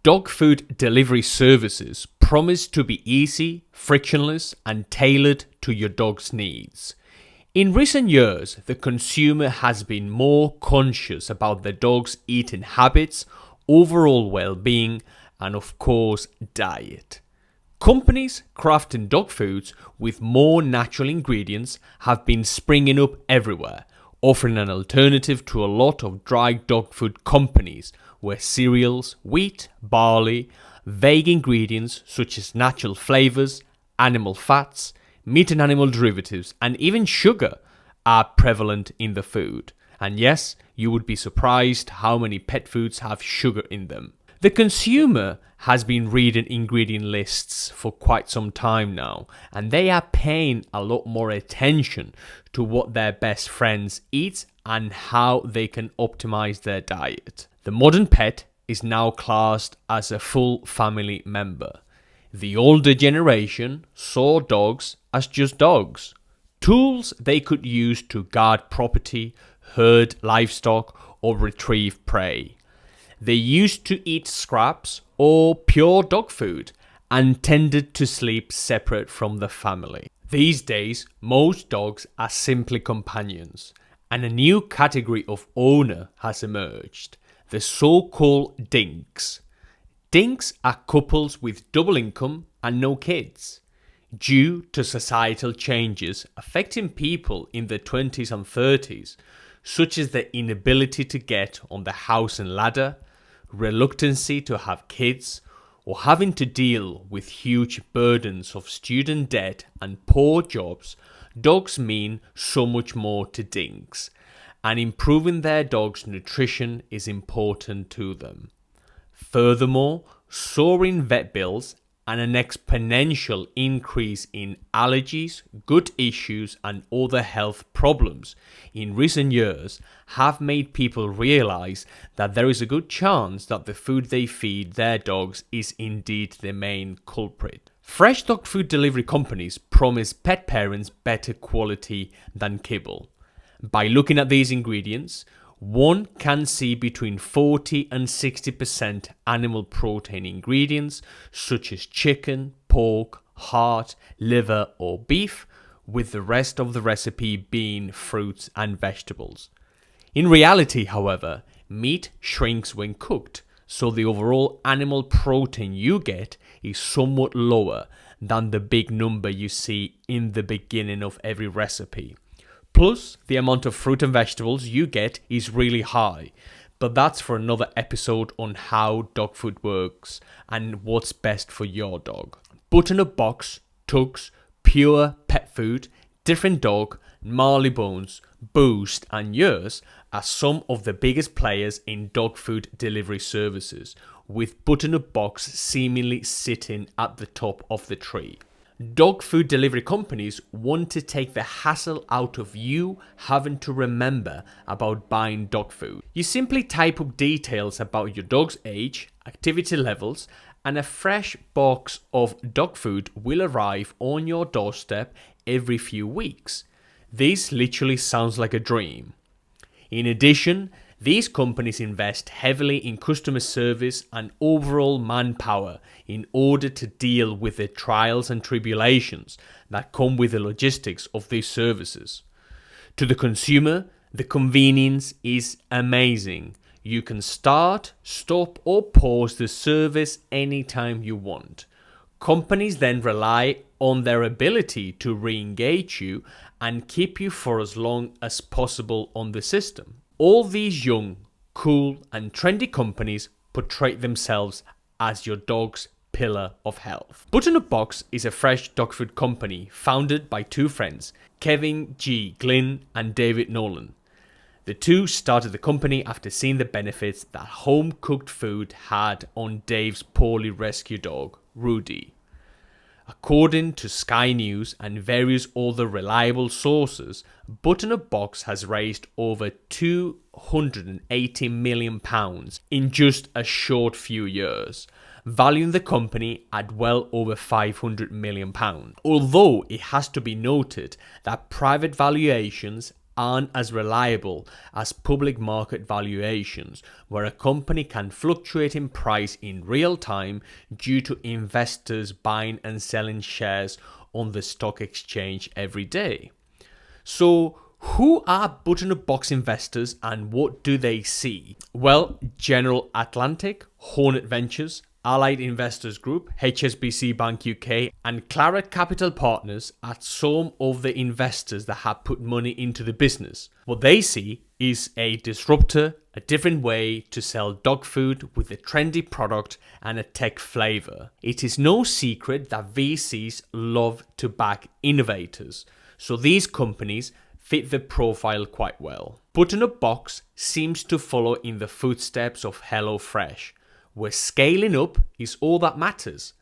Dog food delivery services promise to be easy, frictionless, and tailored to your dog's needs. In recent years, the consumer has been more conscious about the dog's eating habits, overall well-being, and of course, diet. Companies crafting dog foods with more natural ingredients have been springing up everywhere, offering an alternative to a lot of dry dog food companies where cereals, wheat, barley, vague ingredients such as natural flavors, animal fats, meat and animal derivatives, and even sugar are prevalent in the food. And yes, you would be surprised how many pet foods have sugar in them. The consumer has been reading ingredient lists for quite some time now, and they are paying a lot more attention to what their best friends eat and how they can optimize their diet. The modern pet is now classed as a full family member. The older generation saw dogs as just dogs, tools they could use to guard property, herd livestock, or retrieve prey. They used to eat scraps or pure dog food and tended to sleep separate from the family. These days, most dogs are simply companions, and a new category of owner has emerged, the so-called dinks. Dinks are couples with double income and no kids. Due to societal changes affecting people in their 20s and 30s, such as the inability to get on the house and ladder, reluctancy to have kids, or having to deal with huge burdens of student debt and poor jobs, dogs mean so much more to dinks, and improving their dog's nutrition is important to them. Furthermore, soaring vet bills and an exponential increase in allergies, gut issues, and other health problems in recent years have made people realize that there is a good chance that the food they feed their dogs is indeed the main culprit. Fresh dog food delivery companies promise pet parents better quality than kibble. By looking at these ingredients, one can see between 40 and 60% animal protein ingredients such as chicken, pork, heart, liver or beef, with the rest of the recipe being fruits and vegetables. In reality, however, meat shrinks when cooked, so the overall animal protein you get is somewhat lower than the big number you see in the beginning of every recipe. Plus, the amount of fruit and vegetables you get is really high, but that's for another episode on how dog food works and what's best for your dog. Butternut Box, Tuggs, Pure Pet Food, Different Dog, Marleybones, Boost and yours are some of the biggest players in dog food delivery services, with Butternut Box seemingly sitting at the top of the tree. Dog food delivery companies want to take the hassle out of you having to remember about buying dog food. You simply type up details about your dog's age, activity levels, and a fresh box of dog food will arrive on your doorstep every few weeks. This literally sounds like a dream. In addition, these companies invest heavily in customer service and overall manpower in order to deal with the trials and tribulations that come with the logistics of these services. To the consumer, the convenience is amazing. You can start, stop, or pause the service anytime you want. Companies then rely on their ability to re-engage you and keep you for as long as possible on the system. All these young, cool, and trendy companies portray themselves as your dog's pillar of health. Butternut Box is a fresh dog food company founded by two friends, Kevin G. Glynn and David Nolan. The two started the company after seeing the benefits that home-cooked food had on Dave's poorly rescued dog, Rudy. According to Sky News and various other reliable sources, Butternut Box has raised over £280 million in just a short few years, valuing the company at well over £500 million. Although it has to be noted that private valuations aren't as reliable as public market valuations, where a company can fluctuate in price in real time due to investors buying and selling shares on the stock exchange every day. So, who are Butternut Box investors and what do they see? Well, General Atlantic, Hornet Ventures, Allied Investors Group, HSBC Bank UK, and Claret Capital Partners are some of the investors that have put money into the business. What they see is a disruptor, a different way to sell dog food with a trendy product and a tech flavor. It is no secret that VCs love to back innovators, so these companies fit the profile quite well. Butternut Box seems to follow in the footsteps of HelloFresh, where scaling up is all that matters.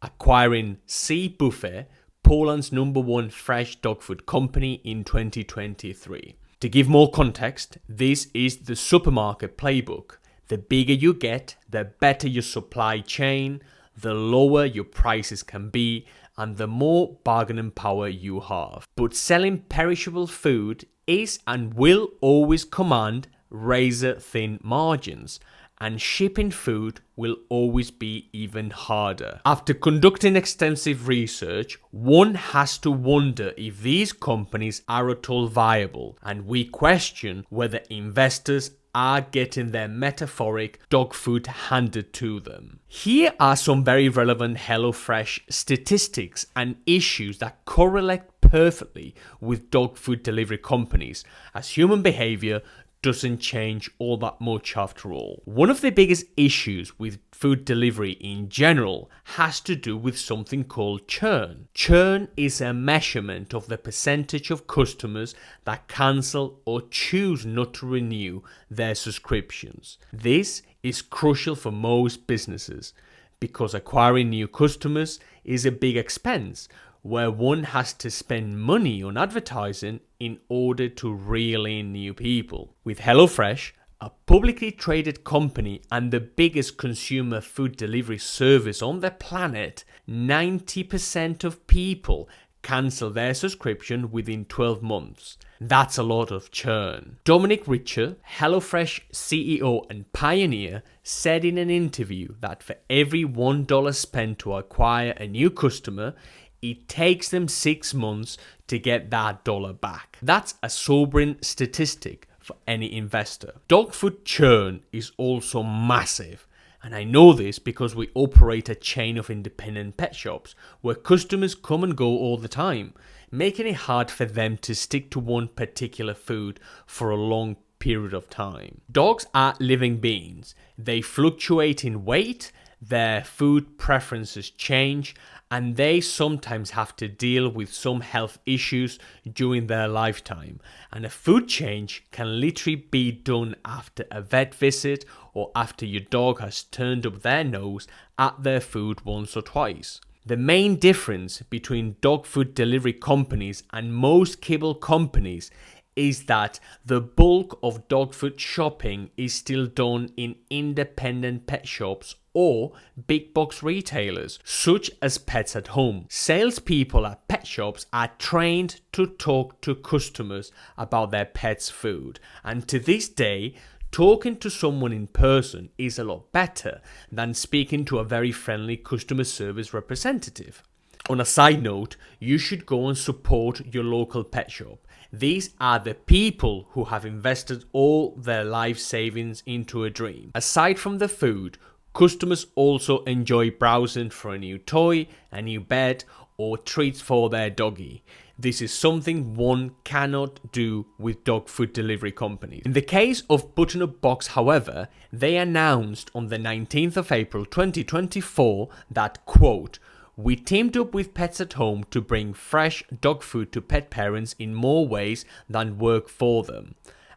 Acquiring Sea Buffet, Poland's #1 fresh dog food company in 2023. To give more context, this is the supermarket playbook. The bigger you get, the better your supply chain, the lower your prices can be, and the more bargaining power you have. But selling perishable food is and will always command razor-thin margins, and shipping food will always be even harder. After conducting extensive research, one has to wonder if these companies are at all viable, and we question whether investors are getting their metaphoric dog food handed to them. Here are some very relevant HelloFresh statistics and issues that correlate perfectly with dog food delivery companies, as human behavior doesn't change all that much after all. One of the biggest issues with food delivery in general has to do with something called churn. Churn is a measurement of the percentage of customers that cancel or choose not to renew their subscriptions. This is crucial for most businesses because acquiring new customers is a big expense, where one has to spend money on advertising in order to reel in new people. With HelloFresh, a publicly traded company and the biggest consumer food delivery service on the planet, 90% of people cancel their subscription within 12 months. That's a lot of churn. Dominic Richer, HelloFresh CEO and pioneer, said in an interview that for every $1 spent to acquire a new customer, it takes them 6 months to get that dollar back. That's a sobering statistic for any investor. Dog food churn is also massive, and I know this because we operate a chain of independent pet shops where customers come and go all the time, making it hard for them to stick to one particular food for a long period of time. Dogs are living beings. They fluctuate in weight, their food preferences change, and they sometimes have to deal with some health issues during their lifetime. And a food change can literally be done after a vet visit or after your dog has turned up their nose at their food once or twice. The main difference between dog food delivery companies and most kibble companies is that the bulk of dog food shopping is still done in independent pet shops or big box retailers, such as Pets at Home. Salespeople at pet shops are trained to talk to customers about their pet's food, and to this day, talking to someone in person is a lot better than speaking to a very friendly customer service representative. On a side note, you should go and support your local pet shop. These are the people who have invested all their life savings into a dream. Aside from the food, customers also enjoy browsing for a new toy, a new bed, or treats for their doggy. This is something one cannot do with dog food delivery companies. In the case of Butternut Box, however, they announced on the 19th of April 2024 that, quote, "We teamed up with Pets at Home to bring fresh dog food to pet parents in more ways than work for them.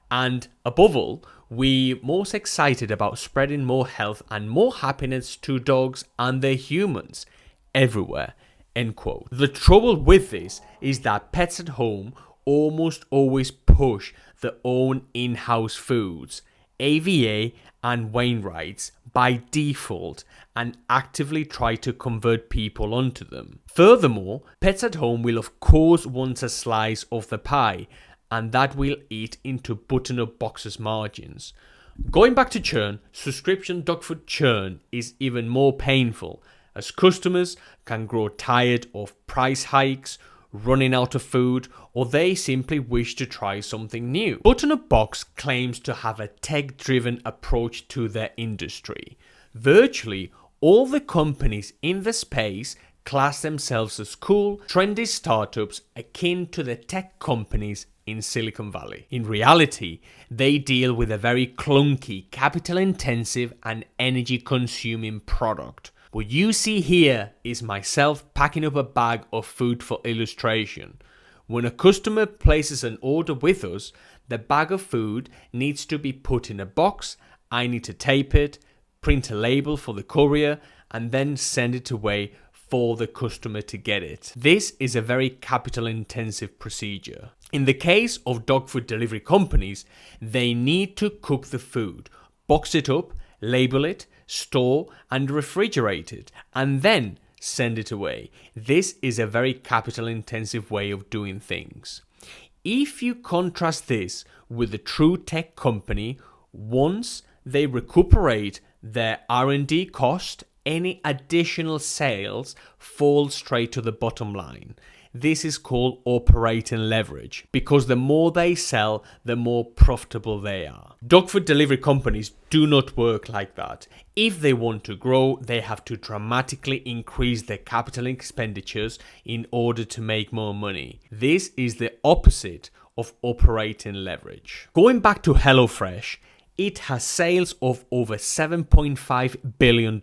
And above all, we're most excited about spreading more health and more happiness to dogs and their humans everywhere." End quote. The trouble with this is that Pets at Home almost always push their own in-house foods, AVA and Wainwright's, by default, and actively try to convert people onto them. Furthermore, Pets at Home will of course want a slice of the pie, and that will eat into Butternut boxes' margins. Going back to churn, subscription dog food churn is even more painful, as customers can grow tired of price hikes, running out of food, or they simply wish to try something new. Butternut Box claims to have a tech-driven approach to their industry. Virtually all the companies in the space class themselves as cool, trendy startups akin to the tech companies in Silicon Valley. In reality, they deal with a very clunky, capital-intensive and energy-consuming product. What you see here is myself packing up a bag of food for illustration. When a customer places an order with us, the bag of food needs to be put in a box. I need to tape it, print a label for the courier, and then send it away for the customer to get it. This is a very capital intensive procedure. In the case of dog food delivery companies, they need to cook the food, box it up, label it, store and refrigerate it, and then send it away. This is a very capital intensive way of doing things. If you contrast this with a true tech company, once they recuperate their R&D cost, any additional sales fall straight to the bottom line. This is called operating leverage, because the more they sell, the more profitable they are. Dog food delivery companies do not work like that. If they want to grow, they have to dramatically increase their capital expenditures in order to make more money. This is the opposite of operating leverage. Going back to HelloFresh, it has sales of over $7.5 billion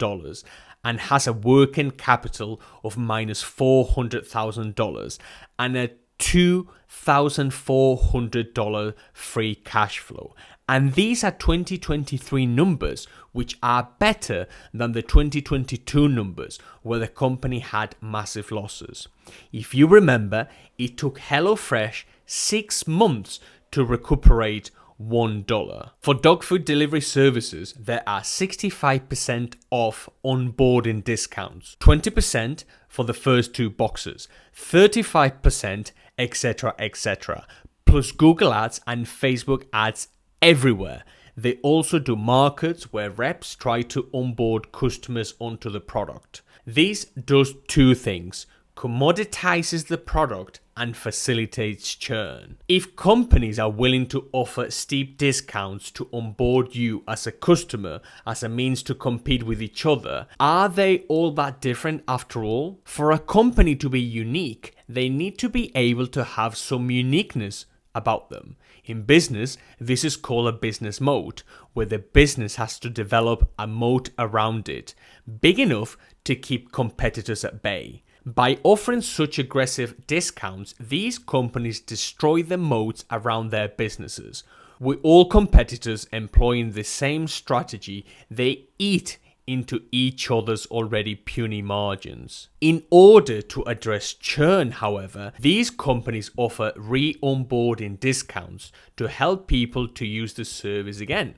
and has a working capital of minus $400,000 and a $2,400 free cash flow. And these are 2023 numbers, which are better than the 2022 numbers, where the company had massive losses. If you remember, it took HelloFresh 6 months to recuperate $1. For dog food delivery services, there are 65% off onboarding discounts, 20% for the first 2 boxes, 35%, etc., etc., plus Google ads and Facebook ads everywhere. They also do markets where reps try to onboard customers onto the product. This does 2 things: commoditizes the product and facilitates churn. If companies are willing to offer steep discounts to onboard you as a customer as a means to compete with each other, are they all that different after all? For a company to be unique, they need to be able to have some uniqueness about them. In business, this is called a business moat, where the business has to develop a moat around it, big enough to keep competitors at bay. By offering such aggressive discounts, these companies destroy the moats around their businesses. With all competitors employing the same strategy, they eat into each other's already puny margins. In order to address churn, however, these companies offer re-onboarding discounts to help people to use the service again.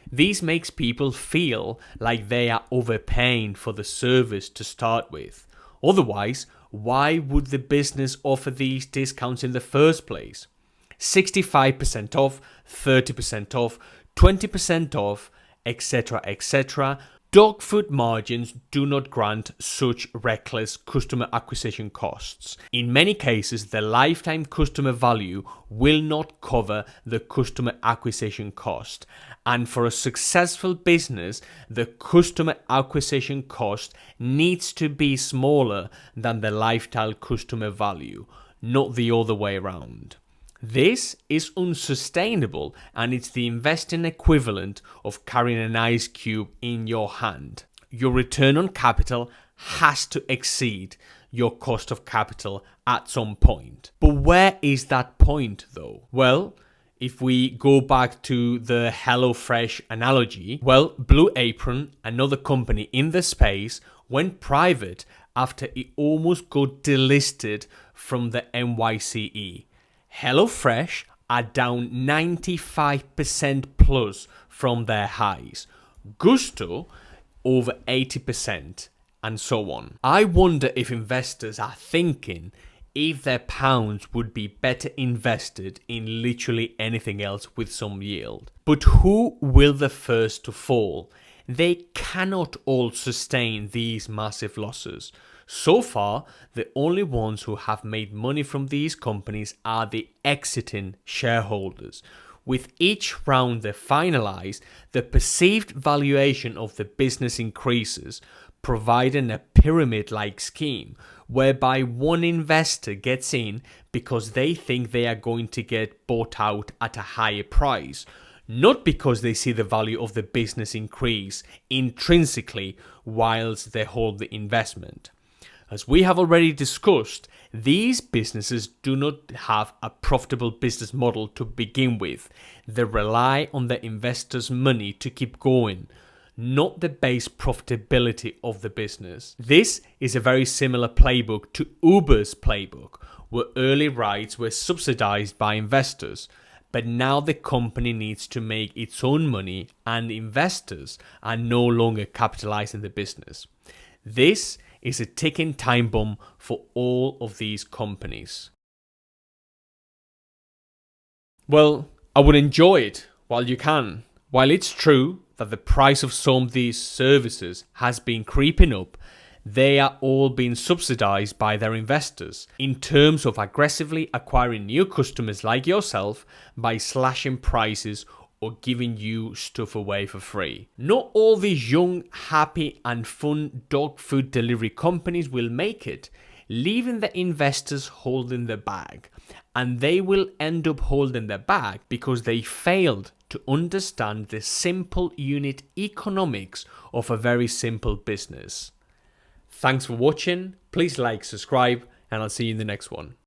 This makes people feel like they are overpaying for the service to start with. Otherwise, why would the business offer these discounts in the first place? 65% off, 30% off, 20% off, etc., etc. Dog food margins do not grant such reckless customer acquisition costs. In many cases, the lifetime customer value will not cover the customer acquisition cost. And for a successful business, the customer acquisition cost needs to be smaller than the lifetime customer value, not the other way around. This is unsustainable, and it's the investing equivalent of carrying an ice cube in your hand. Your return on capital has to exceed your cost of capital at some point. But where is that point though? Well, if we go back to the HelloFresh analogy, well, Blue Apron, another company in the space, went private after it almost got delisted from the NYSE. HelloFresh are down 95% plus from their highs. Gusto over 80%, and so on. I wonder if investors are thinking, if their pounds would be better invested in literally anything else with some yield. But who will the first to fall? They cannot all sustain these massive losses. So far, the only ones who have made money from these companies are the exiting shareholders. With each round they finalize, the perceived valuation of the business increases, providing a pyramid-like scheme whereby one investor gets in because they think they are going to get bought out at a higher price, not because they see the value of the business increase intrinsically whilst they hold the investment. As we have already discussed, these businesses do not have a profitable business model to begin with. They rely on the investors' money to keep going, not the base profitability of the business. This is a very similar playbook to Uber's playbook, where early rides were subsidized by investors. But now the company needs to make its own money and investors are no longer capitalizing the business. This is a ticking time bomb for all of these companies. Well, I would enjoy it while you can. While it's true that the price of some of these services has been creeping up, they are all being subsidized by their investors in terms of aggressively acquiring new customers like yourself by slashing prices or giving you stuff away for free. Not all these young, happy and fun dog food delivery companies will make it, leaving the investors holding the bag. And they will end up holding the bag because they failed to understand the simple unit economics of a very simple business. Thanks for watching. Please like, subscribe, and I'll see you in the next one.